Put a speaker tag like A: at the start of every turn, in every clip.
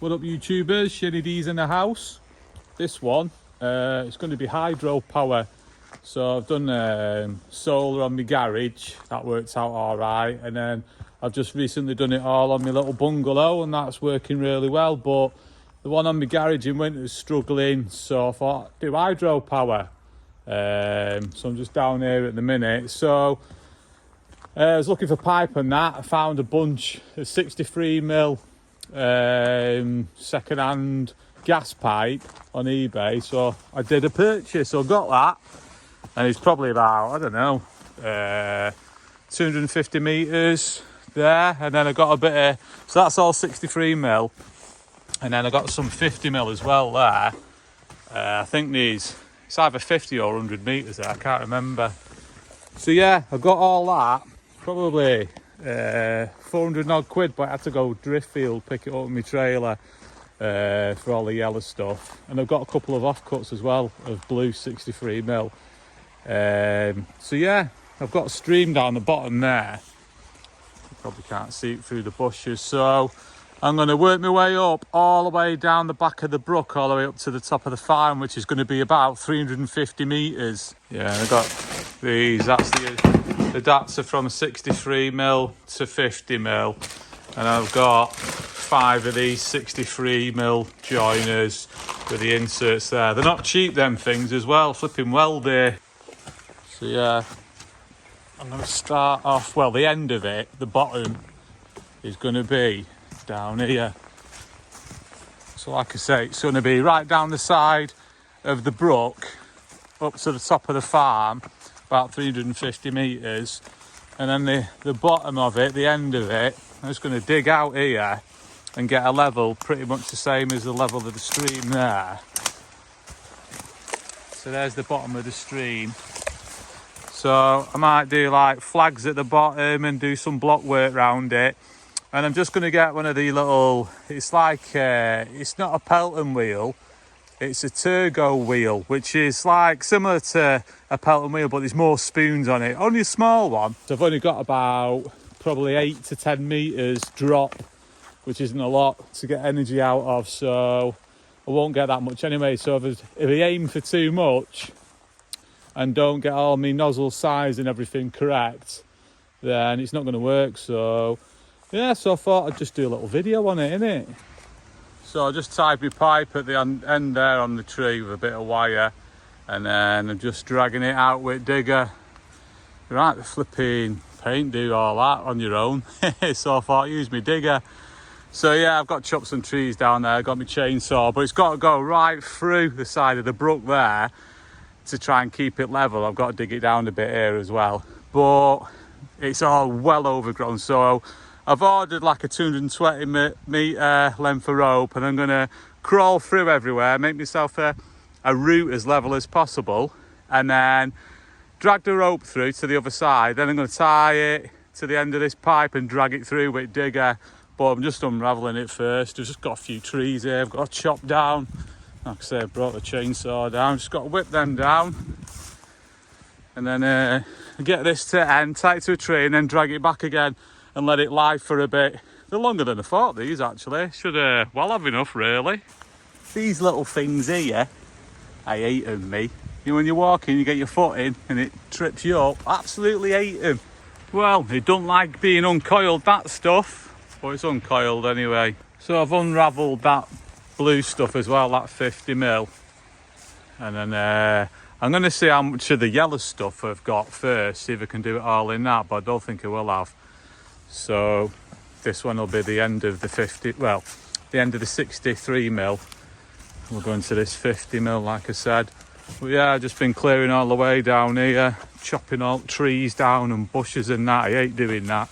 A: What up YouTubers, Shinny D's in the house. This one, it's going to be hydro power. So I've done solar on my garage, that works out alright, and then I've just recently done it all on my little bungalow and that's working really well, but the one on my garage in winter is struggling, so I thought do hydro power. So I'm just down here at the minute. So I was looking for pipe and that. I found a bunch of 63mm second-hand gas pipe on eBay, so I did a purchase. So I got that, and it's probably about, I don't know, 250 metres there, and then I got a bit of, so that's all 63mm, and then I got some 50mm as well there. I think it's either 50 or 100 metres there, I can't remember. So yeah, I got all that, probably 400 odd quid, but I had to go Driftfield, pick it up with my trailer for all the yellow stuff. And I've got a couple of offcuts as well of blue 63mm. So yeah, I've got a stream down the bottom there. You probably can't see it through the bushes. So I'm going to work my way up all the way down the back of the brook, all the way up to the top of the farm, which is going to be about 350 metres. Yeah, I've got these, that's the darts are from 63mm to 50mm, and I've got 5 of these 63mm joiners with the inserts there. They're not cheap, them things, as well, flipping well there. So yeah, I'm going to start off, well, the end of it, the bottom, is going to be down here. So like I say, it's going to be right down the side of the brook up to the top of the farm, about 350 metres, and then the bottom of it, the end of it, I'm just going to dig out here and get a level pretty much the same as the level of the stream there. So there's the bottom of the stream. So I might do like flags at the bottom and do some block work around it. And I'm just going to get one of the little, it's like, it's not a Pelton wheel, it's a Turgo wheel, which is like similar to a Pelton wheel, but there's more spoons on it. Only a small one. So I've only got about probably 8 to 10 metres drop, which isn't a lot to get energy out of. So I won't get that much anyway. So if I aim for too much and don't get all my nozzle size and everything correct, then it's not going to work. So yeah, so I thought I'd just do a little video on it, innit? So I just tied my pipe at the end there on the tree with a bit of wire, and then I'm just dragging it out with digger. Right, the flipping paint do all that on your own. So I thought, use my digger. So yeah, I've got chopped some trees down there, got my chainsaw, but it's got to go right through the side of the brook there to try and keep it level. I've got to dig it down a bit here as well, but it's all well overgrown. So I've ordered like a 220 metre length of rope, and I'm going to crawl through everywhere, make myself a route as level as possible, and then drag the rope through to the other side. Then I'm going to tie it to the end of this pipe and drag it through with digger. But I'm just unravelling it first. I've just got a few trees here I've got to chop down. Like I say, I brought the chainsaw down, just got to whip them down. And then get this to end, tie it to a tree, and then drag it back again and let it lie for a bit. They're longer than I thought, these, actually. Should well have enough, really. These little things here, I hate them, me. You know, when you're walking, you get your foot in and it trips you up. Absolutely hate them. Well, it don't like being uncoiled, that stuff. But it's uncoiled anyway. So I've unravelled that blue stuff as well, that 50mm. And then I'm going to see how much of the yellow stuff I've got first, see if I can do it all in that, but I don't think I will have. So this one will be the end of the the end of the 63mm. We'll go into this 50mm, like I said. But yeah, I've just been clearing all the way down here, chopping all trees down and bushes and that. I hate doing that.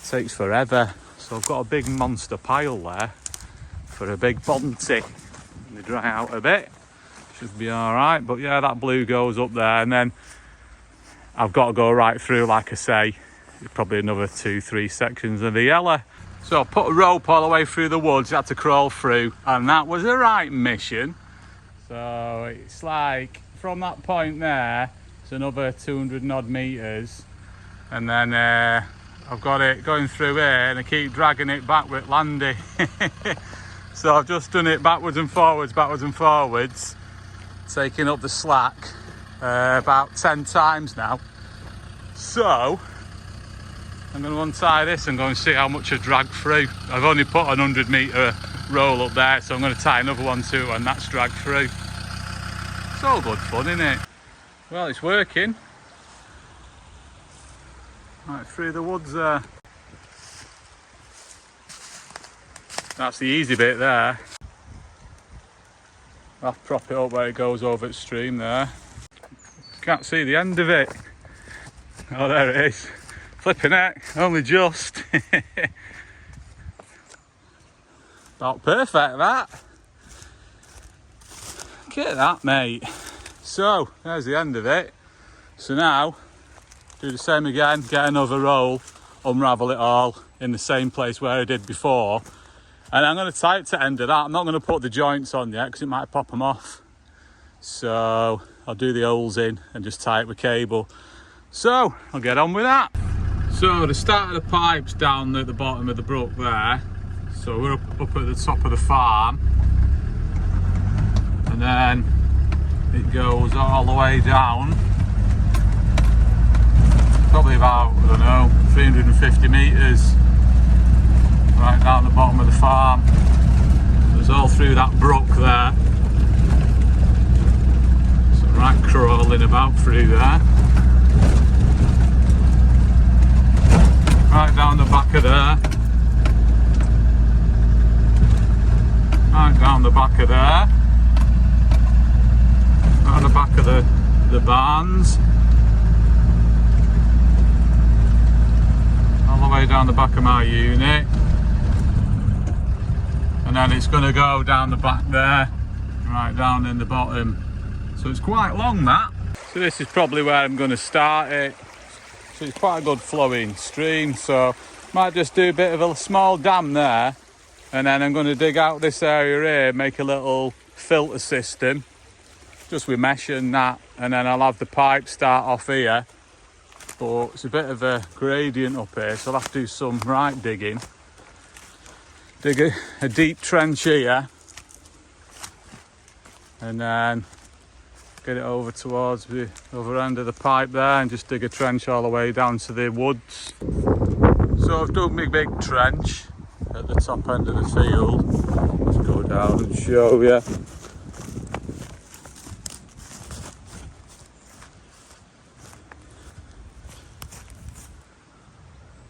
A: It takes forever. So I've got a big monster pile there for a big bonty. Let me dry out a bit. Should be all right. But yeah, that blue goes up there, and then I've got to go right through, like I say, probably another 2-3 sections of the yellow. So I put a rope all the way through the woods, had to crawl through, and that was the right mission. So it's like from that point there, it's another 200 odd metres, and then I've got it going through here, and I keep dragging it back with Landy. So I've just done it backwards and forwards, taking up the slack about 10 times now. So I'm going to untie this and go and see how much I dragged through. I've only put an 100 metre roll up there, so I'm going to tie another one too, and that's dragged through. It's all good fun, isn't it? Well, it's working. Right through the woods there. That's the easy bit there. I'll prop it up where it goes over its stream there. Can't see the end of it. Oh, there it is. Flipping heck, only just. About perfect, that. Look at that, mate. So, there's the end of it. So now, do the same again, get another roll, unravel it all in the same place where I did before. And I'm going to tie it to the end of that. I'm not going to put the joints on yet because it might pop them off. So I'll do the holes in and just tie it with cable. So I'll get on with that. So the start of the pipe's down at the bottom of the brook there. So we're up at the top of the farm. And then it goes all the way down. Probably about, I don't know, 350 metres. Right down the bottom of the farm. It's all through that brook there. So right crawling about through there. Right down the back of there. Right down the back of there. Right the back of the barns. All the way down the back of my unit. And then it's going to go down the back there, right down in the bottom. So it's quite long, that. So this is probably where I'm going to start it. So it's quite a good flowing stream, so might just do a bit of a small dam there, and then I'm going to dig out this area here, make a little filter system, just with mesh and that, and then I'll have the pipe start off here. But it's a bit of a gradient up here, so I'll have to do some right digging. Dig a deep trench here and then get it over towards the other end of the pipe there and just dig a trench all the way down to the woods. So I've dug my big trench at the top end of the field. Let's go down and show you.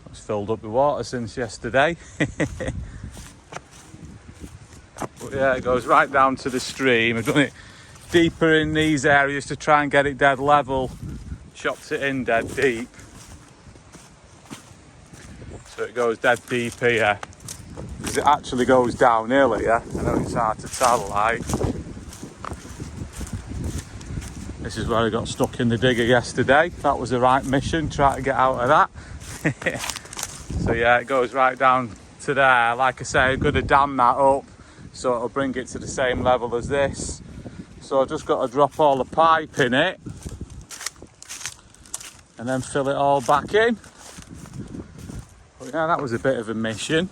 A: It's filled up with water since yesterday. But yeah, it goes right down to the stream. I've done it deeper in these areas to try and get it dead level. Chopped it in dead deep. So it goes dead deep here. Because it actually goes downhill here. I know it's hard to tell, like. This is where I got stuck in the digger yesterday. That was the right mission, try to get out of that. So yeah, it goes right down to there. Like I say, I'm going to dam that up, so it'll bring it to the same level as this. So I've just got to drop all the pipe in it and then fill it all back in. But yeah, that was a bit of a mission.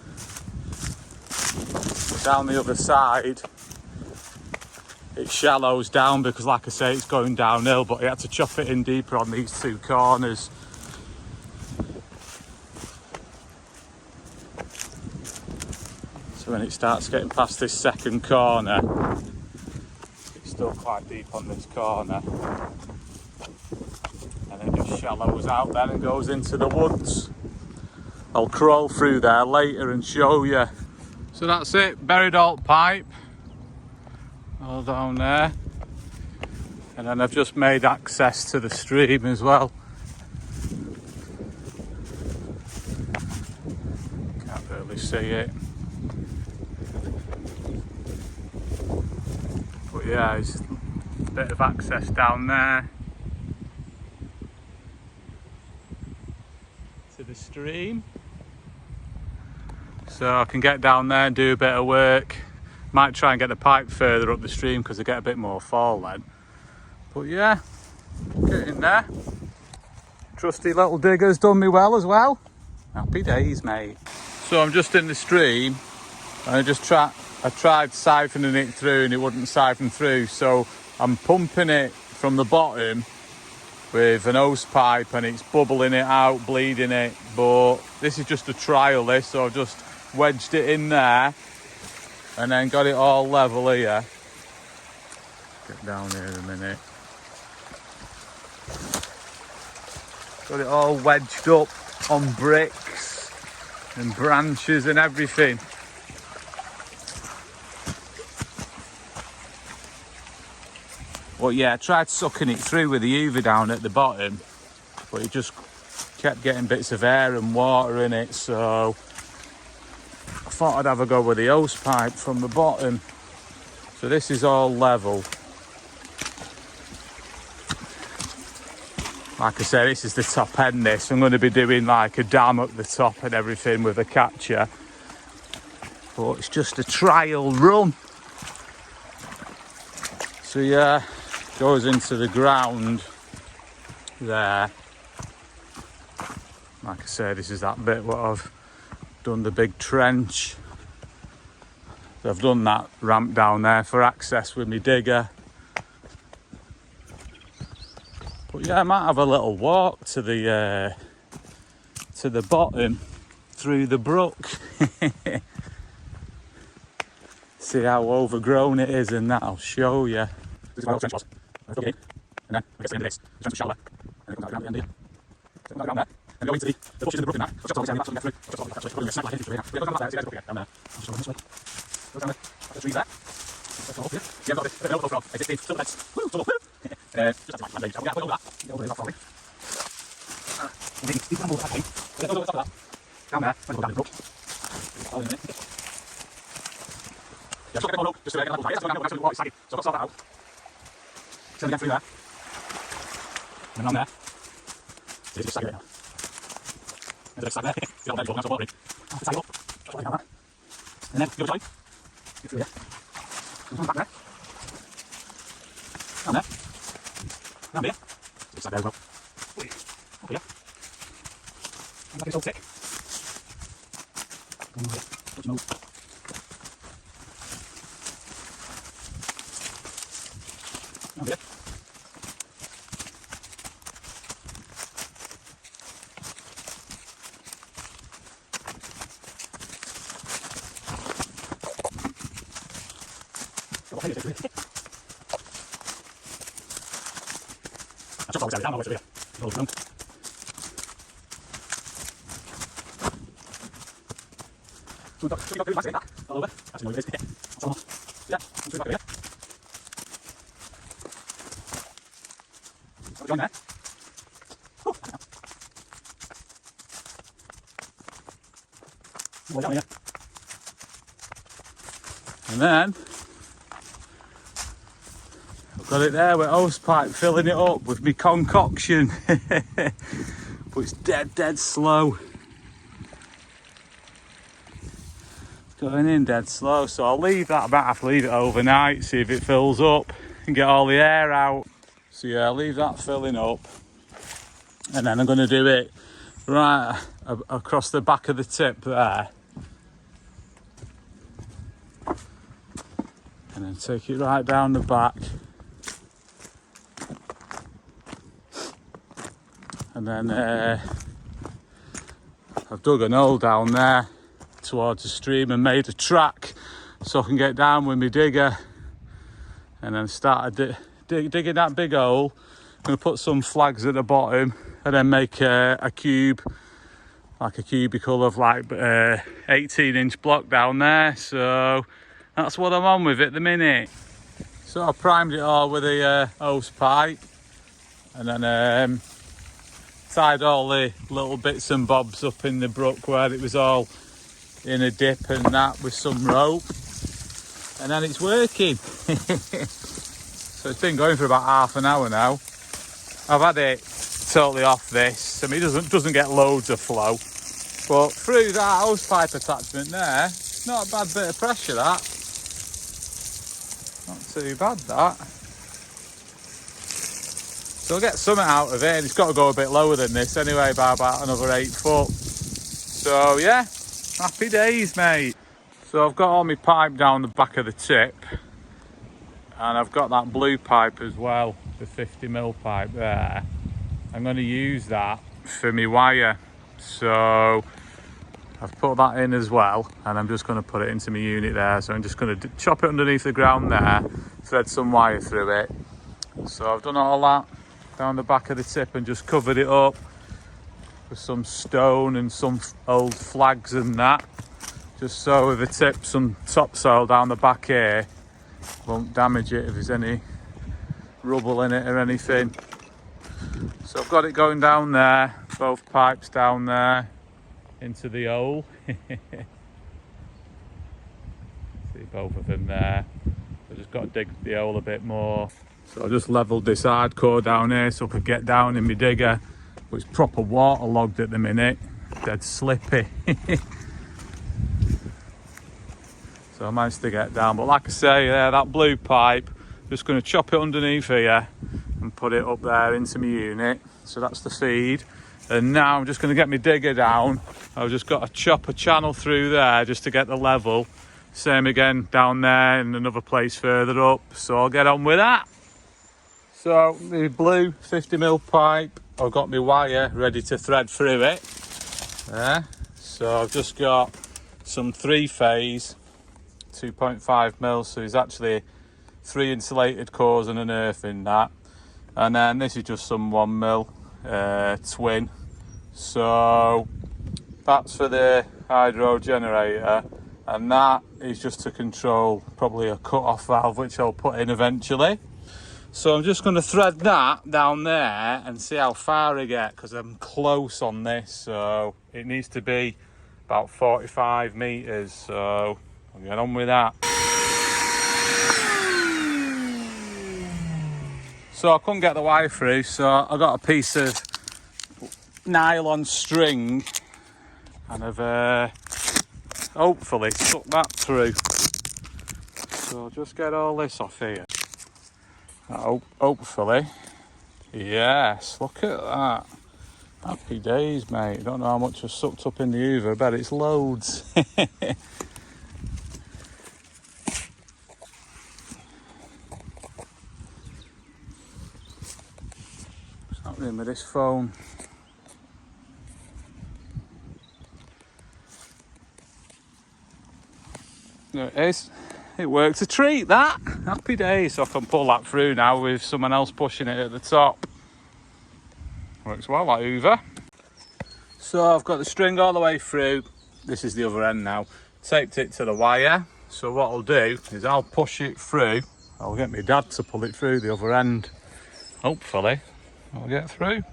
A: Down the other side, it shallows down because, like I say, it's going downhill, but you had to chop it in deeper on these two corners. So when it starts getting past this second corner, it's still quite deep on this corner, and it just shallows out then and goes into the woods. I'll crawl through there later and show you. So that's it, buried alt pipe all down there, and then I've just made access to the stream as well. Can't really see it. But yeah, there's a bit of access down there to the stream. So I can get down there and do a bit of work. Might try and get the pipe further up the stream because I get a bit more fall then. But yeah, get in there. Trusty little digger's done me well as well. Happy days, mate. So I'm just in the stream and I I tried siphoning it through and it wouldn't siphon through, so I'm pumping it from the bottom with an hose pipe and it's bubbling it out, bleeding it. But this is just a trial, this, so I've just wedged it in there and then got it all level here. Get down here a minute. Got it all wedged up on bricks and branches and everything. Well, yeah, I tried sucking it through with the Hoover down at the bottom, but it just kept getting bits of air and water in it, so I thought I'd have a go with the hose pipe from the bottom. So this is all level. Like I said, this is the top end, this. I'm going to be doing like a dam up the top and everything with a catcher. But it's just a trial run. So yeah, goes into the ground there. Like I said, this is that bit where I've done the big trench. So I've done that ramp down there for access with my digger. But yeah, I might have a little walk to the bottom through the brook. See how overgrown it is, and that I'll show you. This is where the trench was. I dug it in, and then I get to the end of this. The trench was shallow, and it comes down at the end here. So it comes down there, and go into the bushes in the brook in that. I'll just always get through. I'll just always actually put a snap like into it. Yeah, go down there, see there's a brook again, down there. I'll just go this way. Go down there, the trees there. Let's go up here. Yeah, I've got a bit of an overflow. It's just still beds. Woo, still up. Just have to like, I'll get over that. Get over there, that's probably. And then these animals have been. So get over the top of that. Down there, when I go down the brook. All in a minute. Yeah, just get more up, just to get a level high. That's going down, actually, water is sagging. So I've got to sort that out. So we get through there. And then on there. See, it's just sagging right now. There's a big sag there. Get on there, so water in. I'll sag it up. Just like that. And then, give it a join. Get through here. And back there. Down there. Down here. It's like there as well. Up here. And back it's all thick. Down here. Touch nose. Down here. Got a through here. I just always say down my way through here. Roll it round. So we've got two bags like that, all over. That's the way it is. That's all. Yeah, two back here. So we'll join there. Oh, way down here. And then got it there with hose pipe, filling it up with my concoction. But it's dead slow. It's going in dead slow, so I'll leave that. I might have to leave it overnight, see if it fills up and get all the air out. So yeah, I'll leave that filling up. And then I'm going to do it right across the back of the tip there. And then take it right down the back. And then I've dug an hole down there towards the stream and made a track so I can get down with my digger. And then started digging that big hole. I'm going to put some flags at the bottom and then make a cube, like a cubicle of like 18-inch block down there. So that's what I'm on with at the minute. So I primed it all with a hose pipe and then tied all the little bits and bobs up in the brook where it was all in a dip and that with some rope, and then it's working. So it's been going for about half an hour now. I've had it totally off this. I mean, it doesn't get loads of flow, but through that hose pipe attachment there, not a bad bit of pressure, that. Not too bad, that. So I'll get something out of it, and it's got to go a bit lower than this anyway, by about another 8 foot. So yeah, happy days, mate. So I've got all my pipe down the back of the tip, and I've got that blue pipe as well, the 50mm pipe there. I'm going to use that for my wire, so I've put that in as well, and I'm just going to put it into my unit there. So I'm just going to chop it underneath the ground there, thread some wire through it. So I've done all that down the back of the tip and just covered it up with some stone and some old flags and that, just so with the tip, some topsoil down the back here won't damage it if there's any rubble in it or anything. So I've got it going down there, both pipes down there into the hole. See both of them there. I've just got to dig the hole a bit more. So I just levelled this hardcore down here so I could get down in my digger, but it's proper waterlogged at the minute, dead slippy. So I managed to get down, but like I say, that blue pipe, just going to chop it underneath here and put it up there into my unit. So that's the feed. And now I'm just going to get my digger down. I've just got to chop a channel through there just to get the level. Same again down there and another place further up. So I'll get on with that. So the blue 50mm pipe, I've got my wire ready to thread through it. There. So I've just got some 3-phase 2.5mm, so there's actually 3 insulated cores and an earth in that, and then this is just some 1mm twin. So that's for the hydro generator, and that is just to control probably a cut-off valve which I'll put in eventually. So I'm just going to thread that down there and see how far I get, because I'm close on this, so it needs to be about 45 metres, so I'll get on with that. So I couldn't get the wire through, so I got a piece of nylon string and I've hopefully stuck that through. So I'll just get all this off here. Hopefully. Yes, look at that. Happy days, mate. Don't know how much was sucked up in the Hoover, I bet it's loads. With this phone. There it is. It worked a treat, that. Happy days. So I can pull that through now with someone else pushing it at the top. Works well, that Hoover. So I've got the string all the way through. This is the other end now. Taped it to the wire. So what I'll do is I'll push it through. I'll get my dad to pull it through the other end. Hopefully I'll get through.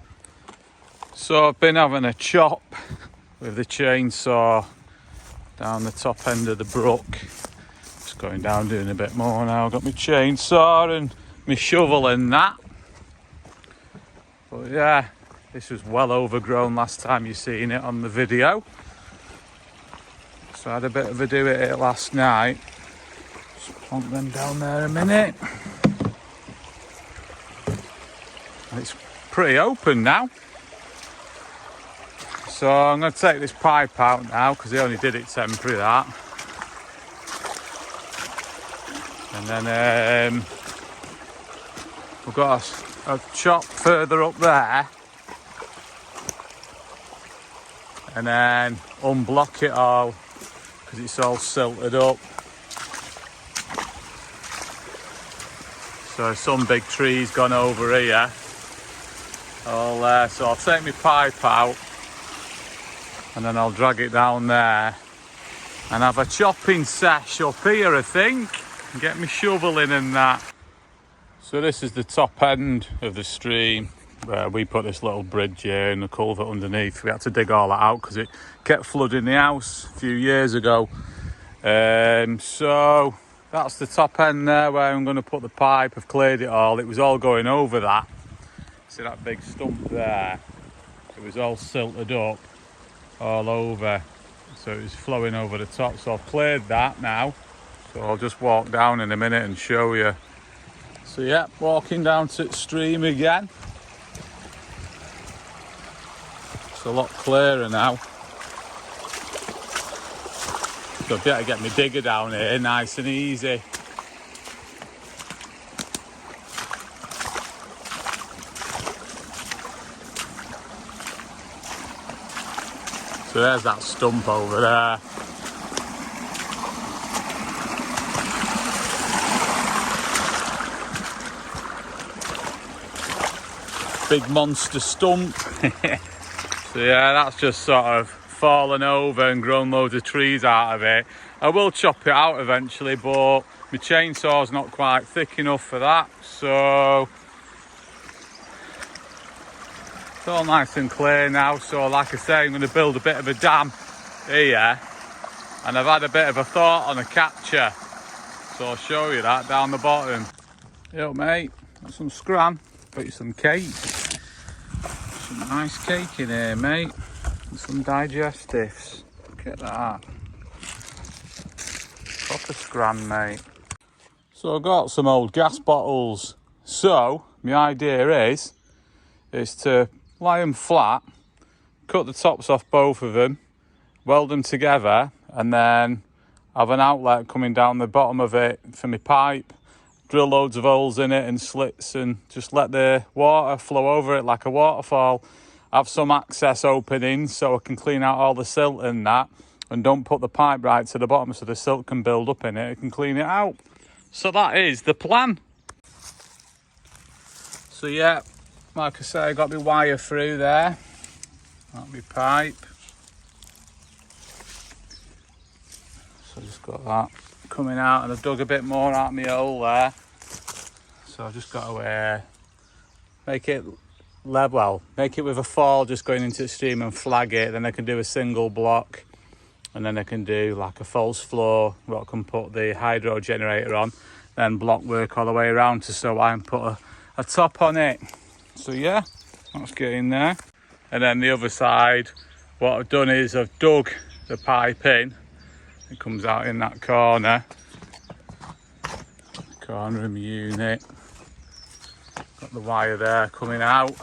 A: So I've been having a chop with the chainsaw down the top end of the brook. Just going down doing a bit more now. I've got my chainsaw and my shovel and that. But yeah, this was well overgrown last time you seen it on the video. So I had a bit of a do at it last night. Just plonk them down there a minute. It's pretty open now. So I'm going to take this pipe out now because they only did it temporary, that. And then we've got a chop further up there. And then unblock it all because it's all silted up. So some big tree's gone over here. All there. So I'll take my pipe out. And then I'll drag it down there and have a chopping sesh up here, I think, and get my shovel in and that. So this is the top end of the stream where we put this little bridge here and the culvert underneath. We had to dig all that out because it kept flooding the house a few years ago. So that's the top end there where I'm going to put the pipe. I've cleared it all. It was all going over that. See that big stump there? It was all silted up all over, so it was flowing over the top. So I've cleared that now, so I'll just walk down in a minute and show you. So yeah, walking down to the stream again. It's a lot clearer now. So I'll be able to get my digger down here nice and easy. So there's that stump over there. Big monster stump. So yeah, that's just sort of fallen over and grown loads of trees out of it. I will chop it out eventually, but my chainsaw's not quite thick enough for that. So it's all nice and clear now. So like I say, I'm going to build a bit of a dam here. And I've had a bit of a thought on a catcher. So I'll show you that down the bottom. Yo mate, got some scran, got you some cake. Some nice cake in here mate. And some digestives. Look at that. Proper scran mate. So I've got some old gas bottles. So my idea is to lie them flat, cut the tops off both of them, weld them together, and then have an outlet coming down the bottom of it for my pipe. Drill loads of holes in it and slits and just let the water flow over it like a waterfall. Have some access openings so I can clean out all the silt and that, and don't put the pipe right to the bottom so the silt can build up in it. It can clean it out. So that is the plan. So yeah, like I say, I got my wire through there. That'll be pipe. So I've just got that coming out, and I've dug a bit more out of my hole there. So I've just got to make it level, make it with a fall just going into the stream and flag it. Then I can do a single block, and then I can do like a false floor where I can put the hydro generator on, then block work all the way around to so I can put a top on it. So yeah, let's get in there. And then the other side, what I've done is I've dug the pipe in. It comes out in that corner of my unit. Got the wire there coming out.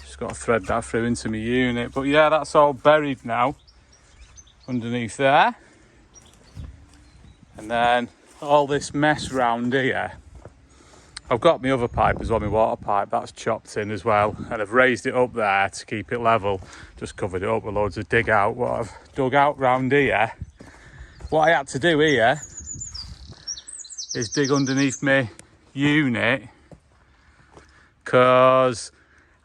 A: Just got to thread that through into my unit. But yeah, that's all buried now underneath there. And then all this mess round here, I've got my other pipe as well, my water pipe, that's chopped in as well. And I've raised it up there to keep it level. Just covered it up with loads of dig out. What I've dug out round here, what I had to do here is dig underneath my unit, because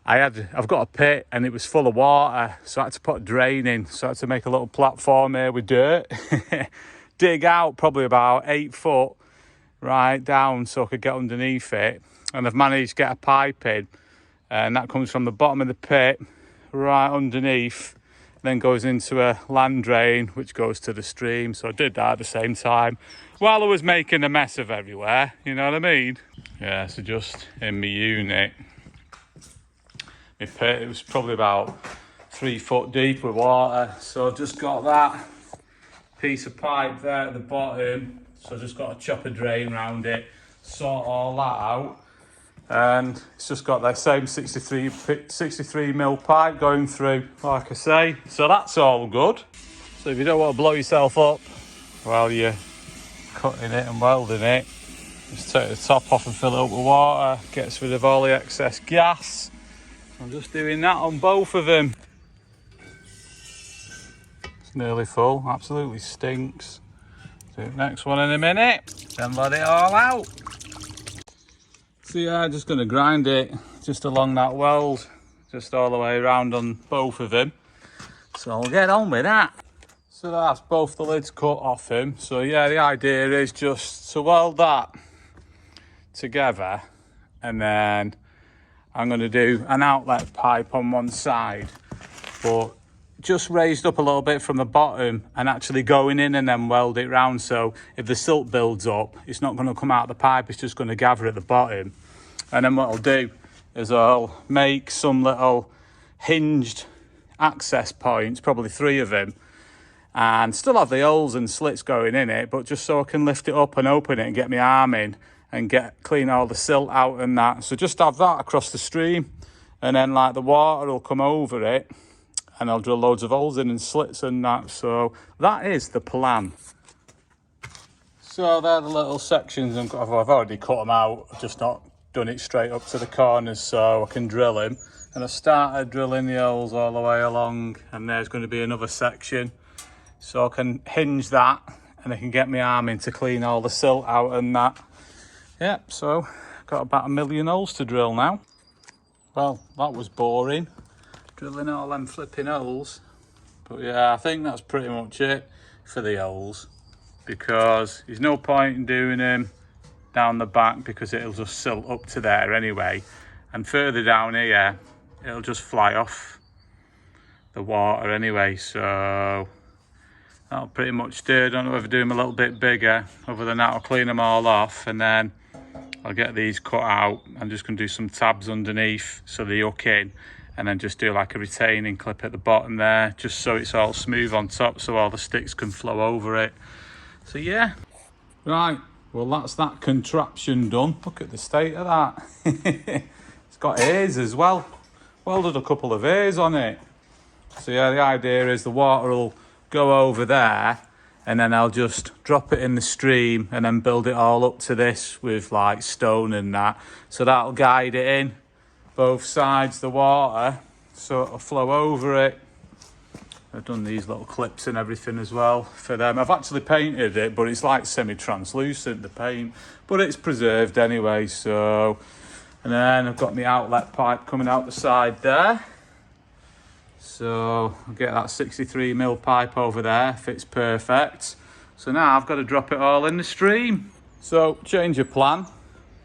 A: I've got a pit and it was full of water, so I had to put a drain in. So I had to make a little platform here with dirt, dig out probably about 8 foot right down so I could get underneath it. And I've managed to get a pipe in, and that comes from the bottom of the pit right underneath, then goes into a land drain which goes to the stream. So I did that at the same time while I was making a mess of everywhere, you know what I mean? Yeah, so just in my unit, my pit, it was probably about 3 foot deep with water. So I've just got that piece of pipe there at the bottom, so I've just got to chop a drain around it, sort all that out. And it's just got that same 63 mil pipe going through, like I say. So that's all good. So if you don't want to blow yourself up while you're cutting it and welding it, just take the top off and fill it up with water. Gets rid of all the excess gas. I'm just doing that on both of them. It's nearly full, absolutely stinks. Do the next one in a minute, then let it all out. So yeah, I'm just going to grind it just along that weld, just all the way around on both of them. So I'll get on with that. So that's both the lids cut off him. So yeah, the idea is just to weld that together, and then I'm going to do an outlet pipe on one side, but just raised up a little bit from the bottom and actually going in and then weld it round. So if the silt builds up, it's not going to come out of the pipe, it's just going to gather at the bottom. And then what I'll do is I'll make some little hinged access points, probably 3 of them, and still have the holes and slits going in it, but just so I can lift it up and open it and get my arm in and clean all the silt out and that. So just have that across the stream, and then like the water will come over it, and I'll drill loads of holes in and slits and that. So that is the plan. So they're the little sections. I've already cut them out, I've just not done it straight up to the corners so I can drill them. And I started drilling the holes all the way along, and there's going to be another section. So I can hinge that, and I can get my arm in to clean all the silt out and that. Yep, so got about 1 million holes to drill now. Well, that was boring, drilling all them flipping holes. But yeah, I think that's pretty much it for the holes, because there's no point in doing them down the back because it'll just silt up to there anyway. And further down here, it'll just fly off the water anyway. So that'll pretty much do. I don't know if I do them a little bit bigger. Other than that, I'll clean them all off, and then I'll get these cut out. I'm just going to do some tabs underneath so they hook in, and then just do like a retaining clip at the bottom there, just so it's all smooth on top so all the sticks can flow over it. So yeah, right, well that's that contraption done. Look at the state of that. It's got ears as well. Welded a couple of ears on it. So yeah, the idea is the water will go over there, and then I'll just drop it in the stream and then build it all up to this with like stone and that. So that'll guide it in both sides, the water, so it'll flow over it. I've done these little clips and everything as well for them. I've actually painted it, but it's like semi-translucent, the paint, but it's preserved anyway. So, and then I've got my outlet pipe coming out the side there. So I'll get that 63mm pipe over there, fits perfect. So now I've got to drop it all in the stream. So change of plan,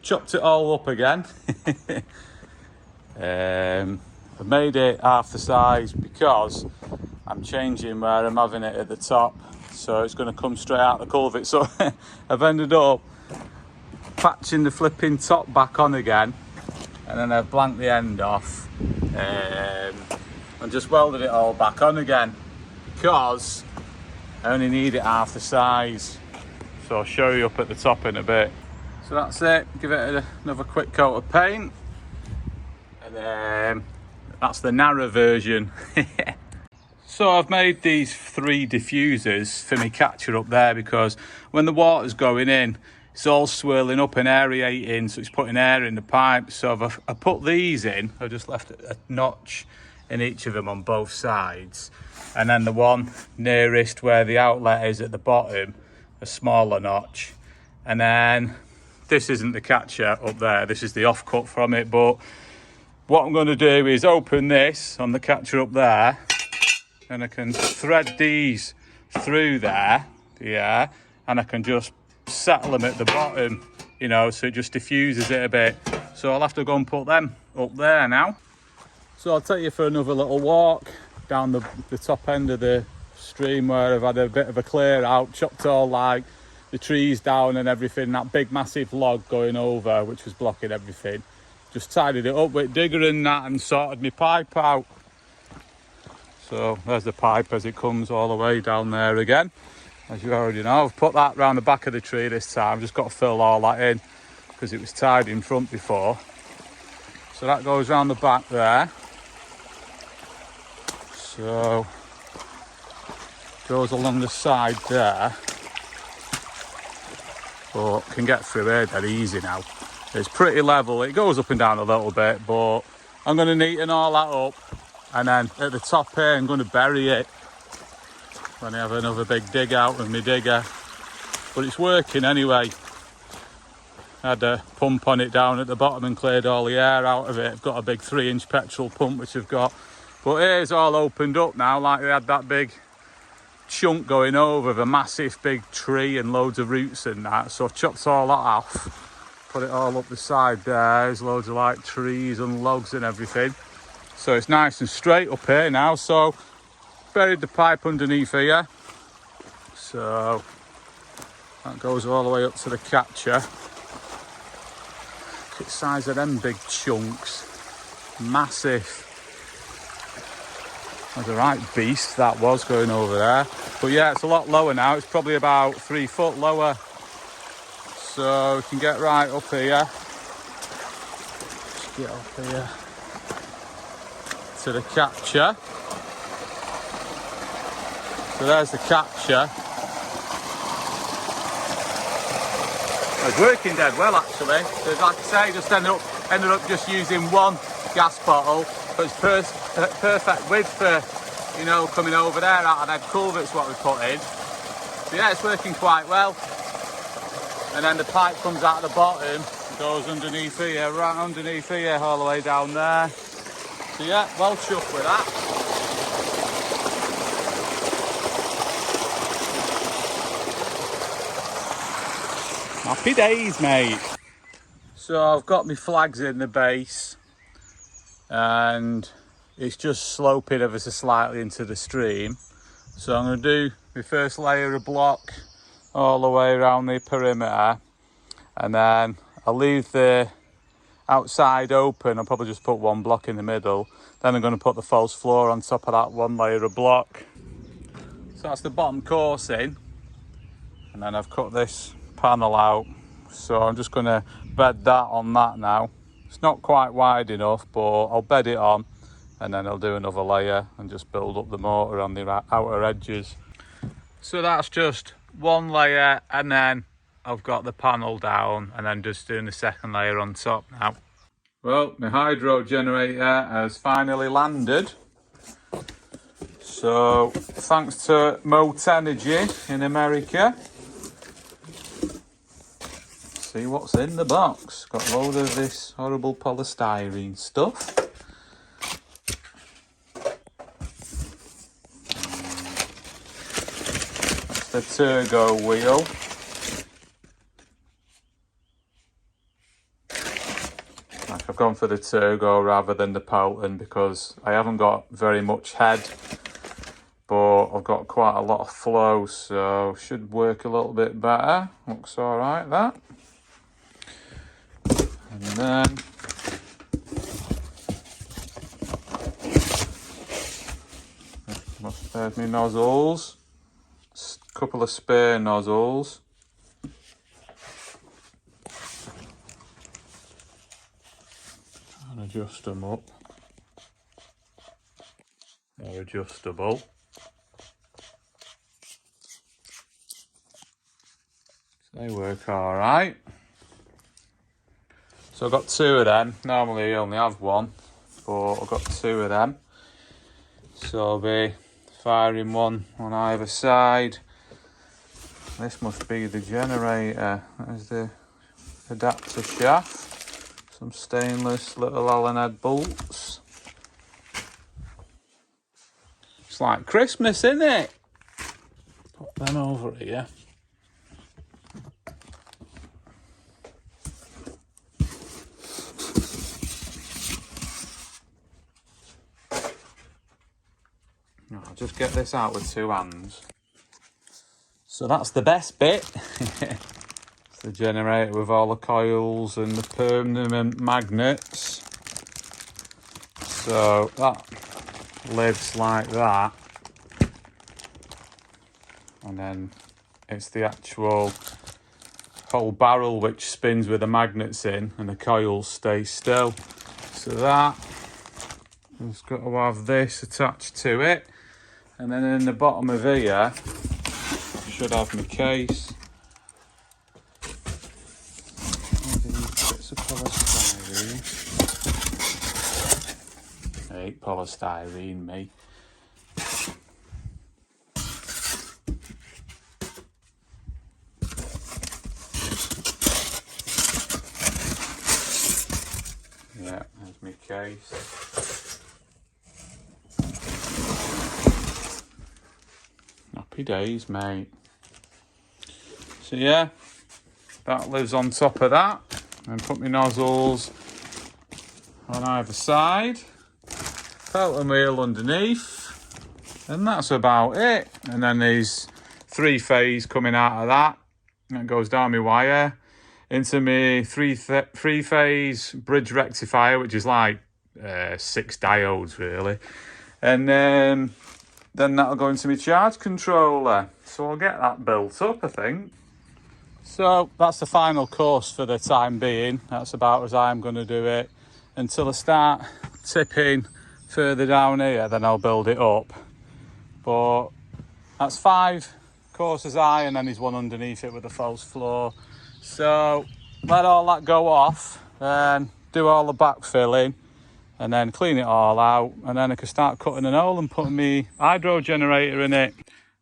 A: chopped it all up again. I've made it half the size because I'm changing where I'm having it at the top. So it's going to come straight out the culvert. So I've ended up patching the flipping top back on again, and then I've blanked the end off. And just welded it all back on again because I only need it half the size. So I'll show you up at the top in a bit. So that's it, give it another quick coat of paint, and then that's the narrow version. So I've made these 3 diffusers for my catcher up there, because when the water's going in, it's all swirling up and aerating, so it's putting air in the pipe. So I put these in, I just left a notch in each of them on both sides, and then the one nearest where the outlet is at the bottom, a smaller notch. And then this isn't the catcher up there, this is the offcut from it, but what I'm going to do is open this on the catcher up there, and I can thread these through there, yeah, and I can just settle them at the bottom, you know, so it just diffuses it a bit. So I'll have to go and put them up there now. So I'll take you for another little walk down the top end of the stream, where I've had a bit of a clear out, chopped all like the trees down and everything, that big massive log going over which was blocking everything. Just tidied it up with digger and that, and sorted my pipe out. So there's the pipe as it comes all the way down there again, as you already know. I've put that round the back of the tree this time, just got to fill all that in because it was tied in front before. So that goes round the back there. So goes along the side there, but can get through here dead easy now. It's pretty level, it goes up and down a little bit, but I'm going to neaten all that up, and then at the top here I'm going to bury it when I have another big dig out with my digger. But it's working anyway. I had a pump on it down at the bottom and cleared all the air out of it. I've got a big 3-inch petrol pump which I've got. But here's all opened up now, like they had that big chunk going over of a massive big tree and loads of roots and that. So I've chopped all that off, put it all up the side there. There's loads of like trees and logs and everything. So it's nice and straight up here now. So buried the pipe underneath here. So that goes all the way up to the catcher. Look at the size of them big chunks. Massive. That's a right beast that was going over there. But yeah, it's a lot lower now. It's probably about 3 foot lower. So we can get right up here. Just get up here to the catcher. So there's the capture. It's working dead well actually. So like I say, just ended up just using one gas bottle, but it's perfect width for, you know, coming over there out of that culvert's what we put in. So yeah, it's working quite well. And then the pipe comes out of the bottom, goes underneath here, right underneath here, all the way down there. So yeah, well chuffed with that. Happy days, mate. So I've got my flags in the base and it's just sloping ever so slightly into the stream. So I'm going to do my first layer of block all the way around the perimeter, and then I'll leave the outside open. I'll probably just put one block in the middle. Then I'm going to put the false floor on top of that one layer of block. So that's the bottom coursing, and then I've cut this panel out, so I'm just going to bed that on that now. It's not quite wide enough, but I'll bed it on and then I'll do another layer and just build up the mortar on the outer edges. So that's just one layer, and then I've got the panel down and then just doing the second layer on top now. Well, my hydro generator has finally landed. So thanks to Moat Energy in America. See what's in the box. Got a load of this horrible polystyrene stuff. That's the Turgo Wheel. Like, I've gone for the Turgo rather than the Polton because I haven't got very much head, but I've got quite a lot of flow, so should work a little bit better. Looks alright, that. And then must have my nozzles, a couple of spare nozzles. And adjust them up. They're adjustable. They work alright. So I've got two of them. Normally I only have one, but I've got two of them. So I'll be firing one on either side. This must be the generator. There's the adapter shaft. Some stainless little Allen head bolts. It's like Christmas, isn't it? Put them over here. I'll just get this out with two hands. So that's the best bit. It's the generator with all the coils and the permanent magnets. So that lives like that. And then it's the actual whole barrel which spins with the magnets in and the coils stay still. So that has got to have this attached to it. And then in the bottom of here, I should have my case. Bits of polystyrene. I hate polystyrene, me. Yeah, there's my case. Happy days, mate. So yeah, that lives on top of that. And put my nozzles on either side. Filter wheel underneath. And that's about it. And then there's 3-phase coming out of that. That goes down my wire into my three-phase bridge rectifier, which is like 6 diodes really. And then that'll go into my charge controller. So I'll get that built up, I think. So that's the final course for the time being. That's about as I'm going to do it until I start tipping further down here, then I'll build it up. But That's 5 courses high, and then there's one underneath it with a false floor. So let all that go off, then do all the backfilling, and then clean it all out, and then I can start cutting an hole and putting my hydro generator in it.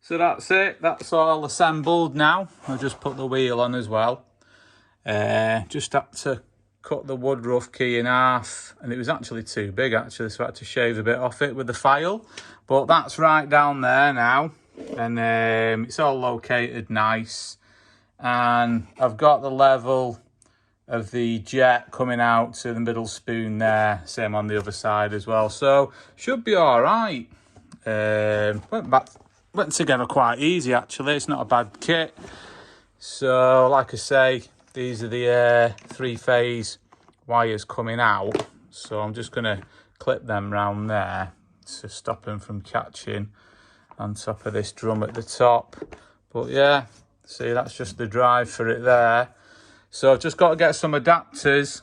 A: So that's it, that's all assembled now. I'll just put the wheel on as well. Just had to cut the wood rough key in half, and it was actually too big actually, so I had to shave a bit off it with the file. But that's right down there now, and it's all located nice. And I've got the level of the jet coming out to the middle spoon there, same on the other side as well, so should be all right. Went together quite easy actually, it's not a bad kit. So like I say, these are the 3-phase wires coming out, so I'm just going to clip them round there to stop them from catching on top of this drum at the top. But yeah, see, that's just the drive for it there. So I've just got to get some adapters.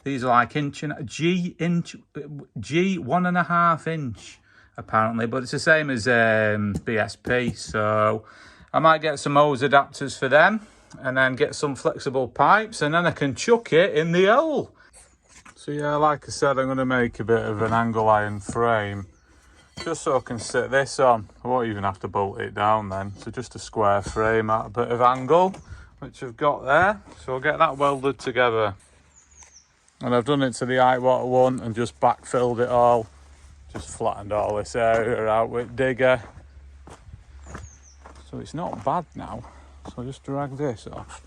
A: These are like G 1.5 inch apparently, but it's the same as BSP. So I might get some hose adapters for them, and then get some flexible pipes, and then I can chuck it in the hole. So yeah, like I said, I'm going to make a bit of an angle iron frame just so I can sit this on. I won't even have to bolt it down then. So just a square frame at a bit of angle, which I've got there. So I'll get that welded together. And I've done it to the height what I want and just backfilled it all. Just flattened all this area out with digger. So it's not bad now. So I'll just drag this off.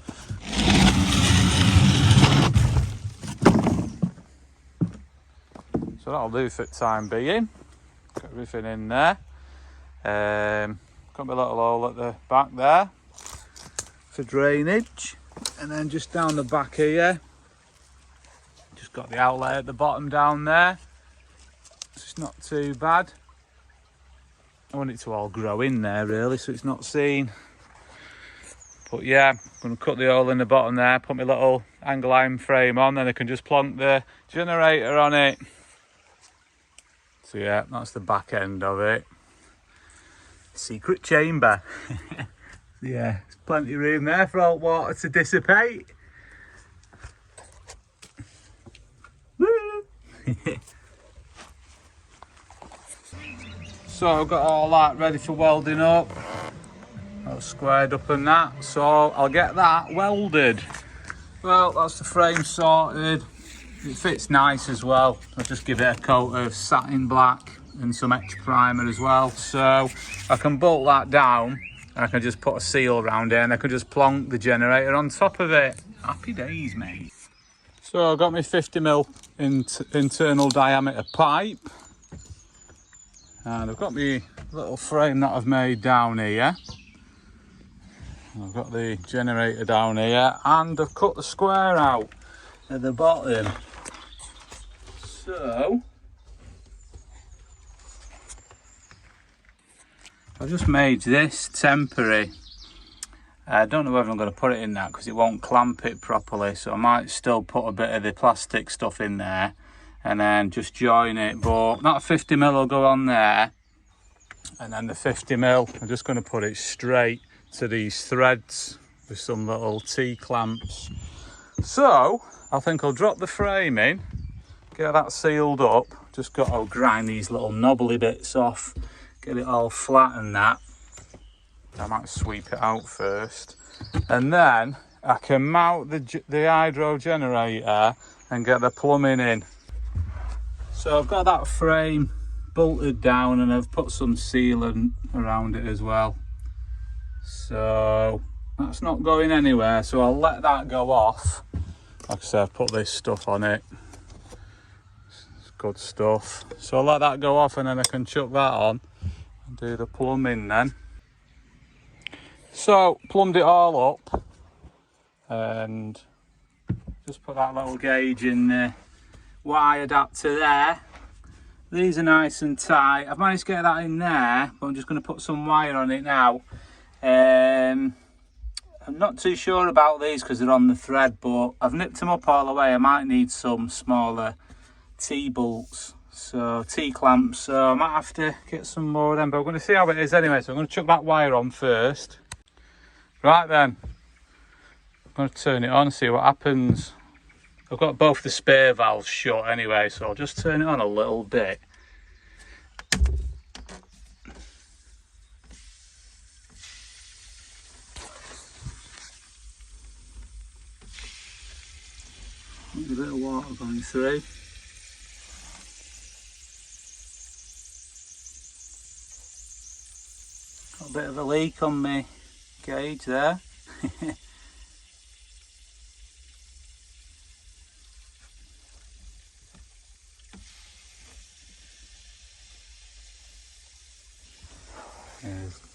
A: So that'll do for the time being. Got everything in there. Got my little hole at the back there for drainage. And then just down the back here, just got the outlet at the bottom down there. So it's not too bad. I want it to all grow in there really, so it's not seen. But yeah, I'm going to cut the hole in the bottom there, put my little angle iron frame on, then I can just plonk the generator on it. So yeah, that's the back end of it. Secret chamber. Yeah, there's plenty of room there for all water to dissipate. Woo! So I've got all that ready for welding up. All squared up and that, so I'll get that welded. Well, that's the frame sorted. It fits nice as well. I'll just give it a coat of satin black and some etch primer as well, so I can bolt that down and I can just put a seal around it, and I can just plonk the generator on top of it. Happy days, mate. So I've got my 50mm internal diameter pipe, and I've got my little frame that I've made down here. I've got the generator down here, and I've cut the square out at the bottom. So I've just made this temporary. I don't know whether I'm going to put it in that because it won't clamp it properly, so I might still put a bit of the plastic stuff in there and then just join it. But that 50mm will go on there, and then the 50mm, I'm just going to put it straight to these threads with some little T-clamps. So I think I'll drop the frame in, get that sealed up. Just got to grind these little knobbly bits off, get it all flat and that. I might sweep it out first, and then I can mount the hydro generator and get the plumbing in. So I've got that frame bolted down, and I've put some sealant around it as well. So that's not going anywhere, so I'll let that go off. Like I said, I've put this stuff on it. It's good stuff. So I'll let that go off, and then I can chuck that on and do the plumbing then. So plumbed it all up and just put that little gauge in the Y adapter there. These are nice and tight. I've managed to get that in there, but I'm just going to put some wire on it now. I'm not too sure about these because they're on the thread, but I've nipped them up all the way. I might need some smaller T-bolts, So T-clamps, so I might have to get some more of them, but we're going to see how it is anyway. So I'm going to chuck that wire on first. Right then, I'm going to turn it on, see what happens. I've got both the spare valves shut anyway, so I'll just turn it on a little bit. A bit of water going through. Got a bit of a leak on my gauge there.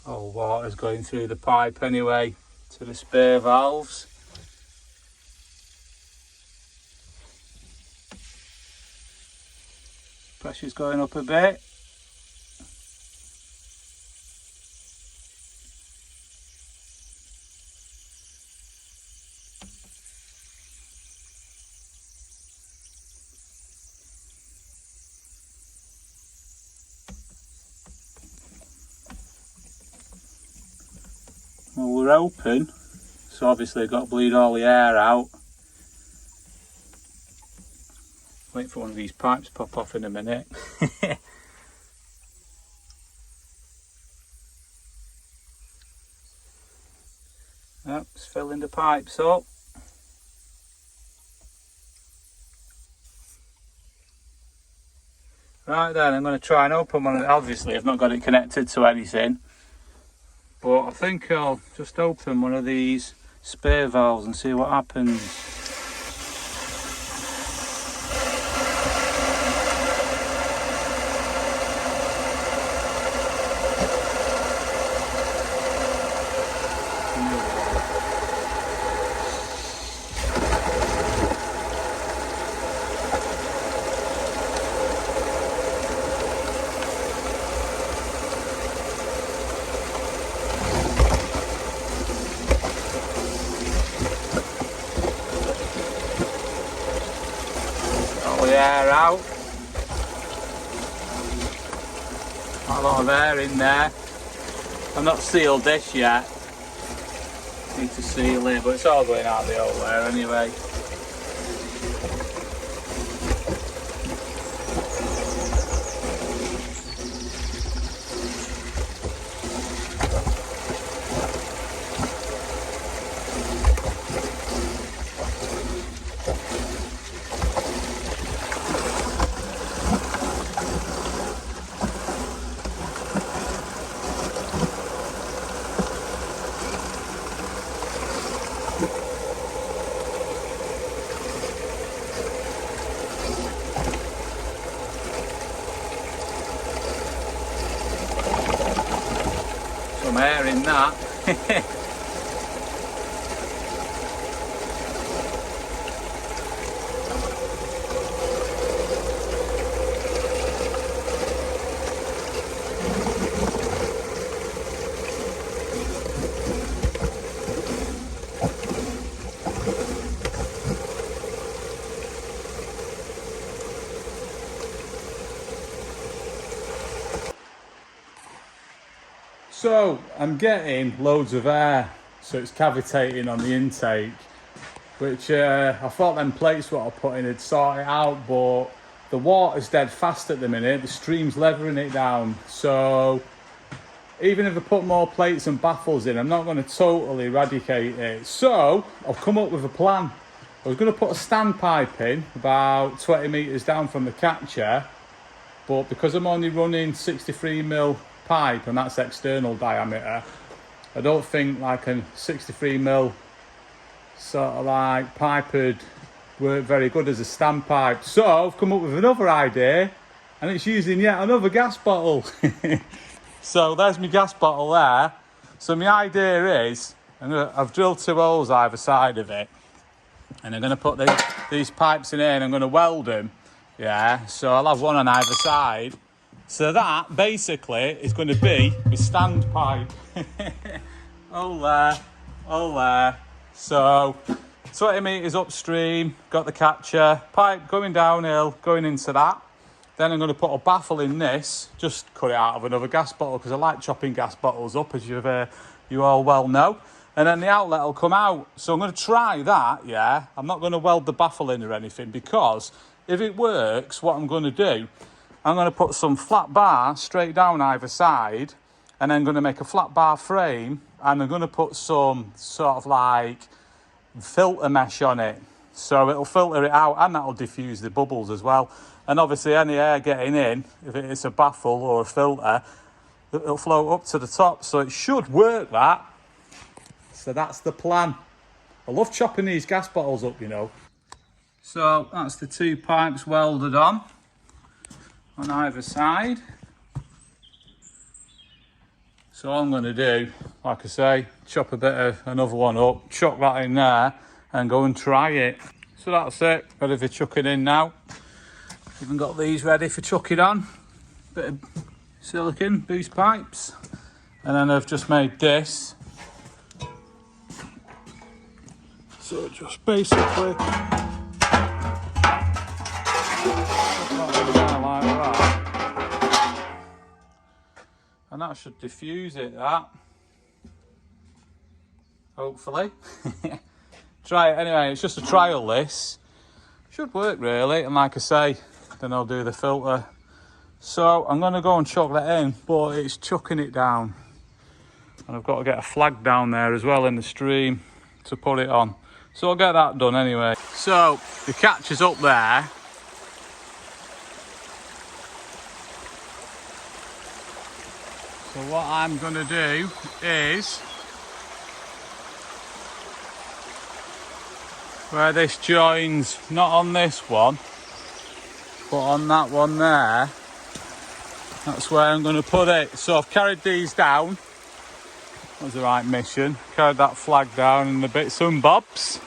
A: All water's going through the pipe anyway to the spare valves. Pressure's going up a bit. Well, we're open, so obviously got to bleed all the air out. Wait for one of these pipes to pop off in a minute. Yep, it's filling the pipes up. Right then, I'm going to try and open one. Obviously I've not got it connected to anything, but I think I'll just open one of these spare valves and see what happens. Air out. Quite a lot of air in there. I've not sealed this yet. Need to seal it, but it's all going out the old air anyway. Some air in that. So I'm getting loads of air, so it's cavitating on the intake, which I thought them plates what I put in would sort it out, but the water's dead fast at the minute. The stream's levering it down, so even if I put more plates and baffles in, I'm not going to totally eradicate it. So I've come up with a plan. I was going to put a standpipe in about 20 metres down from the catcher, but because I'm only running 63mm pipe and that's external diameter, I don't think like a 63mm sort of like pipe would work very good as a standpipe. So I've come up with another idea, and it's using yet another gas bottle. So there's my gas bottle there. So my idea is I've drilled 2 holes either side of it, and I'm going to put these pipes in here and I'm going to weld them. Yeah, so I'll have one on either side. So that basically is going to be my standpipe. Oh there. So 20 metres upstream, got the catcher, pipe going downhill, going into that. Then I'm going to put a baffle in this, just cut it out of another gas bottle because I like chopping gas bottles up, as you all well know. And then the outlet will come out. So I'm going to try that, yeah. I'm not going to weld the baffle in or anything, because if it works, what I'm going to do, I'm going to put some flat bar straight down either side, and then going to make a flat bar frame, and I'm going to put some sort of like filter mesh on it. So it'll filter it out, and that'll diffuse the bubbles as well. And obviously any air getting in, if it's a baffle or a filter, it'll float up to the top. So it should work, that. So that's the plan. I love chopping these gas bottles up, you know. So that's the 2 pipes welded on either side. So all I'm going to do, like I say, chop a bit of another one up, chuck that in there, and go and try it. So that's it, ready for chucking in now. Even got these ready for chucking on. Bit of silicone boost pipes. And then I've just made this. So just basically like that. And that should diffuse it, that. Hopefully. Try it anyway, it's just a trial this. Should work really, and like I say, then I'll do the filter. So I'm going to go and chuck that in, but it's chucking it down. And I've got to get a flag down there as well in the stream to put it on. So I'll get that done anyway. So the catch is up there. So what I'm going to do is, where this joins, not on this one, but on that one there, that's where I'm going to put it. So I've carried these down. That was the right mission. Carried that flag down and the bits and bobs.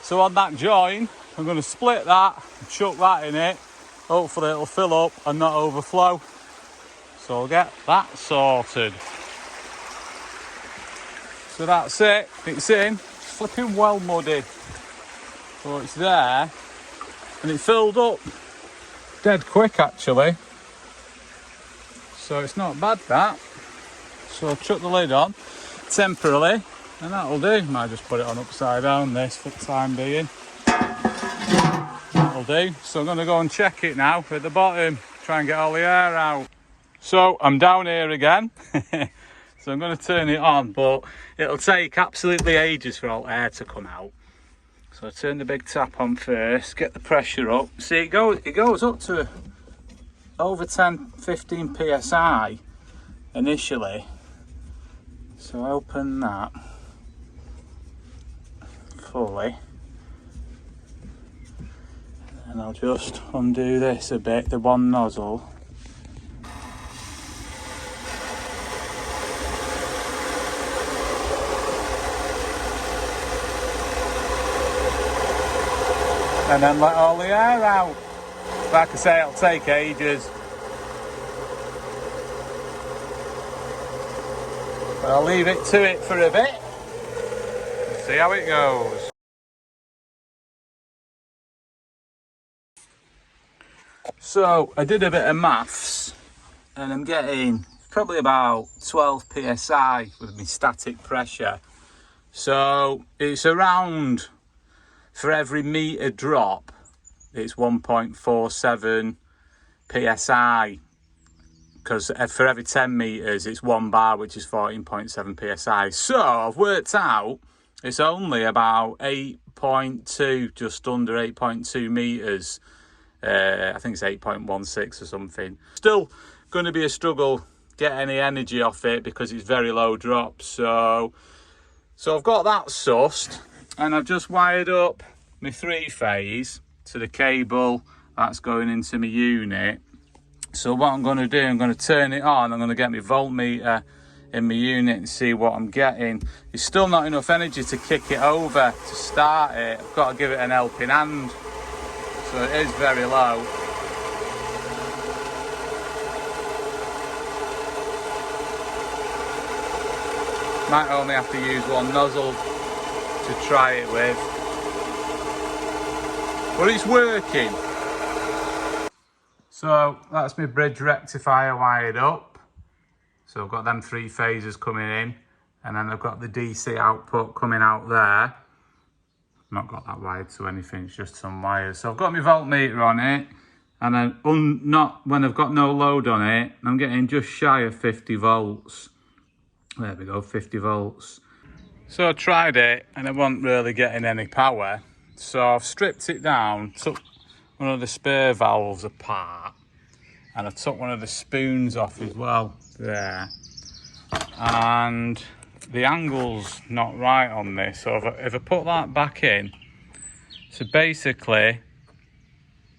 A: So on that join, I'm going to split that and chuck that in it. Hopefully it'll fill up and not overflow. So I'll get that sorted. So that's it. It's in. It's flipping well muddy. So it's there. And it filled up dead quick actually. So it's not bad, that. So I'll chuck the lid on temporarily, and that'll do. Might just put it on upside down, this, for the time being. That'll do. So I'm going to go and check it now at the bottom, try and get all the air out. So I'm down here again. So I'm going to turn it on, but it'll take absolutely ages for all air to come out. So I turn the big tap on first, get the pressure up. See, it goes up to over 10-15 psi initially. So open that fully, and I'll just undo this a bit, the one nozzle. And then let all the air out. Like I say, it'll take ages. But I'll leave it to it for a bit. Let's see how it goes. So I did a bit of maths, and I'm getting probably about 12 psi with my static pressure. So it's around, for every metre drop, it's 1.47 psi. Because for every 10 metres, it's 1 bar, which is 14.7 psi. So I've worked out it's only about 8.2, just under 8.2 metres. I think it's 8.16 or something. Still going to be a struggle get any energy off it because it's very low drop. So I've got that sussed, and I've just wired up my 3-phase to the cable that's going into my unit. So what I'm going to do, I'm going to turn it on. I'm going to get my voltmeter in my unit and see what I'm getting. There's still not enough energy to kick it over to start it. I've got to give it an helping hand. So it is very low. Might only have to use one nozzle to try it with. But it's working. So that's my bridge rectifier wired up. So I've got them 3 phases coming in, and then I've got the DC output coming out there. Not got that wired to anything, it's just some wires. So I've got my voltmeter on it, and then not when I've got no load on it, I'm getting just shy of 50 volts. There we go, 50 volts. So I tried it and I wasn't really getting any power. So I've stripped it down, took one of the spare valves apart, and I took one of the spoons off as well there. And the angle's not right on this, so if I put that back in, so basically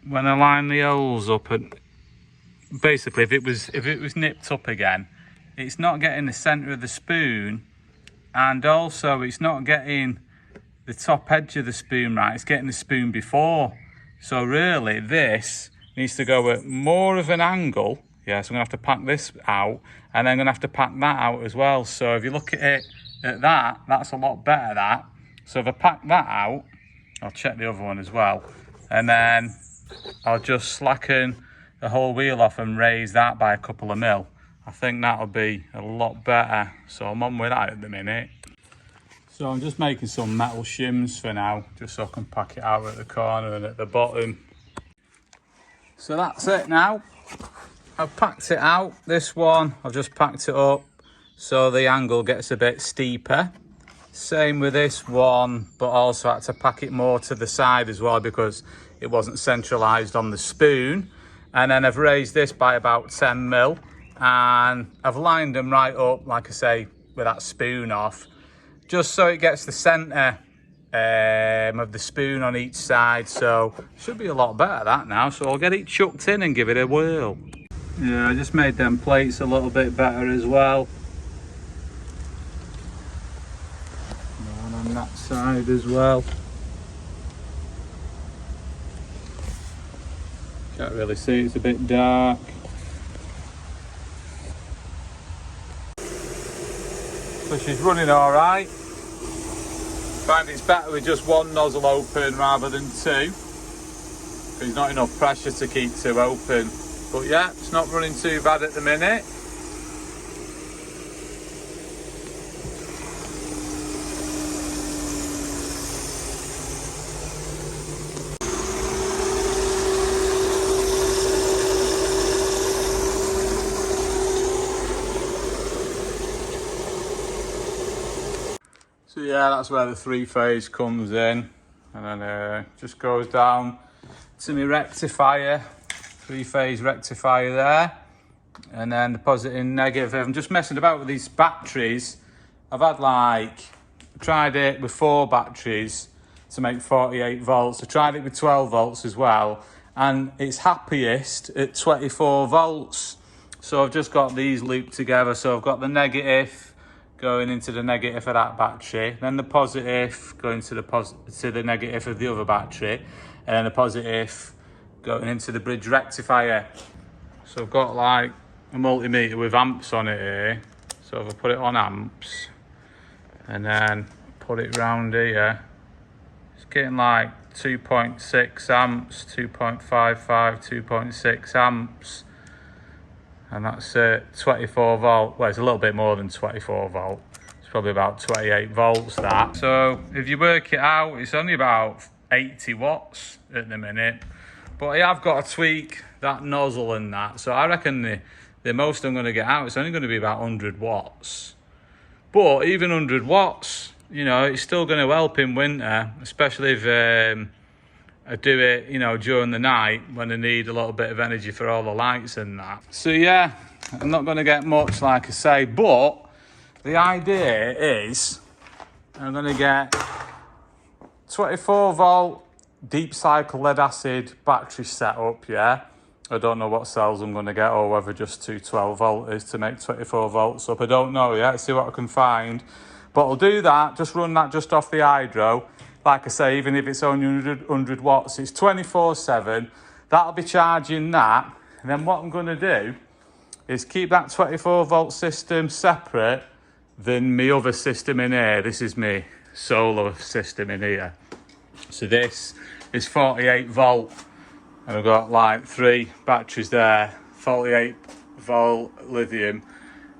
A: when I line the holes up, and basically if it was nipped up again, it's not getting the center of the spoon, and also it's not getting the top edge of the spoon right, it's getting the spoon before. So really this needs to go at more of an angle. Yeah, so I'm gonna have to pack this out, and then I'm gonna have to pack that out as well. So if you look at it at that, that's a lot better, that. So if I pack that out, I'll check the other one as well, and then I'll just slacken the whole wheel off and raise that by a couple of mil. I think that'll be a lot better. So I'm on with that at the minute. So I'm just making some metal shims for now, just so I can pack it out at the corner and at the bottom. So that's it now. I've packed it out. This one, I've just packed it up so the angle gets a bit steeper. Same with this one, but also had to pack it more to the side as well because it wasn't centralised on the spoon. And then I've raised this by about 10 mil, and I've lined them right up, like I say, with that spoon off, just so it gets the centre of the spoon on each side. So should be a lot better that now. So I'll get it chucked in and give it a whirl. Yeah, I just made them plates a little bit better as well. And on that side as well. Can't really see, it's a bit dark. So she's running all right. Find it's better with just one nozzle open rather than 2. There's not enough pressure to keep 2 open. But yeah, it's not running too bad at the minute. So yeah, that's where the 3-phase comes in, and then just goes down to my rectifier, 3-phase rectifier there, and then the positive and negative. I'm just messing about with these batteries. I've had tried it with 4 batteries to make 48 volts. I tried it with 12 volts as well, and it's happiest at 24 volts. So I've just got these looped together. So I've got the negative going into the negative of that battery, then the positive going to the negative of the other battery, and then the positive going into the bridge rectifier. So I've got like a multimeter with amps on it here. So if I put it on amps and then put it round here, it's getting like 2.6 amps, 2.55, 2.6 amps. And that's 24 volt. Well, it's a little bit more than 24 volt. It's probably about 28 volts that. So if you work it out, it's only about 80 watts at the minute. But I have got to tweak that nozzle and that. So I reckon the most I'm going to get out, it's only going to be about 100 watts. But even 100 watts, you know, it's still going to help in winter, especially if I do it, you know, during the night when I need a little bit of energy for all the lights and that. So yeah, I'm not going to get much, like I say, but the idea is I'm going to get 24 volt deep cycle lead acid battery setup, yeah. I don't know what cells I'm going to get, or whether just 212 volt is to make 24 volts up. I don't know yet, see what I can find. But I'll do that, just run that just off the hydro. Like I say, even if it's only 100 watts, it's 24/7. That'll be charging that. And then what I'm going to do is keep that 24 volt system separate than my other system in here. This is my solar system in here. So this is 48 volt. And I've got like 3 batteries there, 48 volt lithium.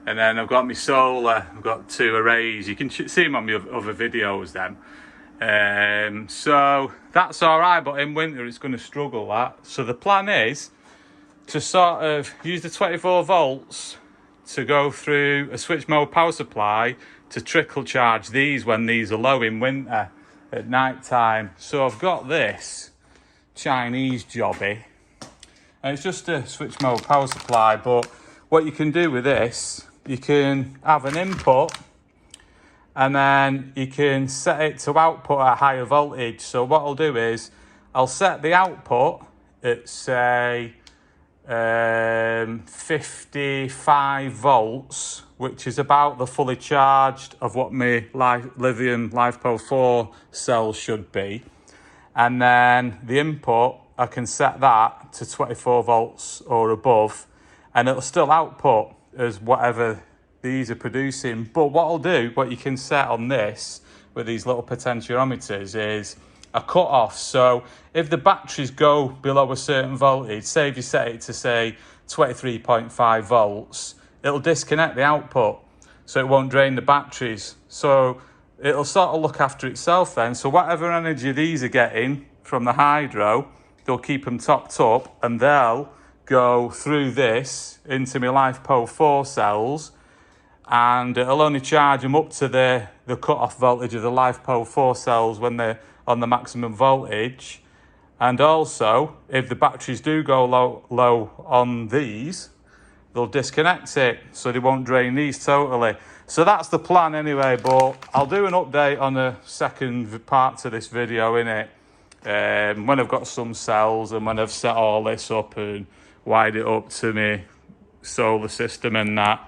A: And then I've got my solar, I've got 2 arrays. You can see them on my other videos then. So that's all right, but in winter it's going to struggle that. So the plan is to sort of use the 24 volts to go through a switch mode power supply to trickle charge these when these are low in winter at night time. So I've got this Chinese jobby, and it's just a switch mode power supply, but what you can do with this, you can have an input and then you can set it to output at higher voltage. So what I'll do is I'll set the output at say 55 volts, which is about the fully charged of what my lithium LiFePO 4 cells should be. And then the input, I can set that to 24 volts or above, and it'll still output as whatever these are producing. But what I'll do, what you can set on this with these little potentiometers is a cut off. So if the batteries go below a certain voltage, say if you set it to say 23.5 volts, it'll disconnect the output, so it won't drain the batteries. So it'll sort of look after itself then. So whatever energy these are getting from the hydro, they'll keep them topped up, and they'll go through this into my LiFePO 4 cells, and it'll only charge them up to the cut-off voltage of the LiFePO 4 cells when they're on the maximum voltage. And also, if the batteries do go low on these, they'll disconnect it, so they won't drain these totally. So that's the plan anyway, but I'll do an update on the second part to this video, innit? When I've got some cells and when I've set all this up and wired it up to my solar system and that.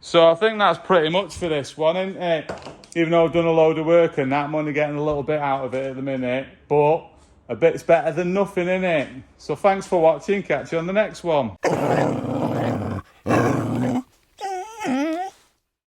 A: So I think that's pretty much for this one, isn't it? Even though I've done a load of work and that, I'm only getting a little bit out of it at the minute, but a bit's better than nothing, innit? So thanks for watching, catch you on the next one.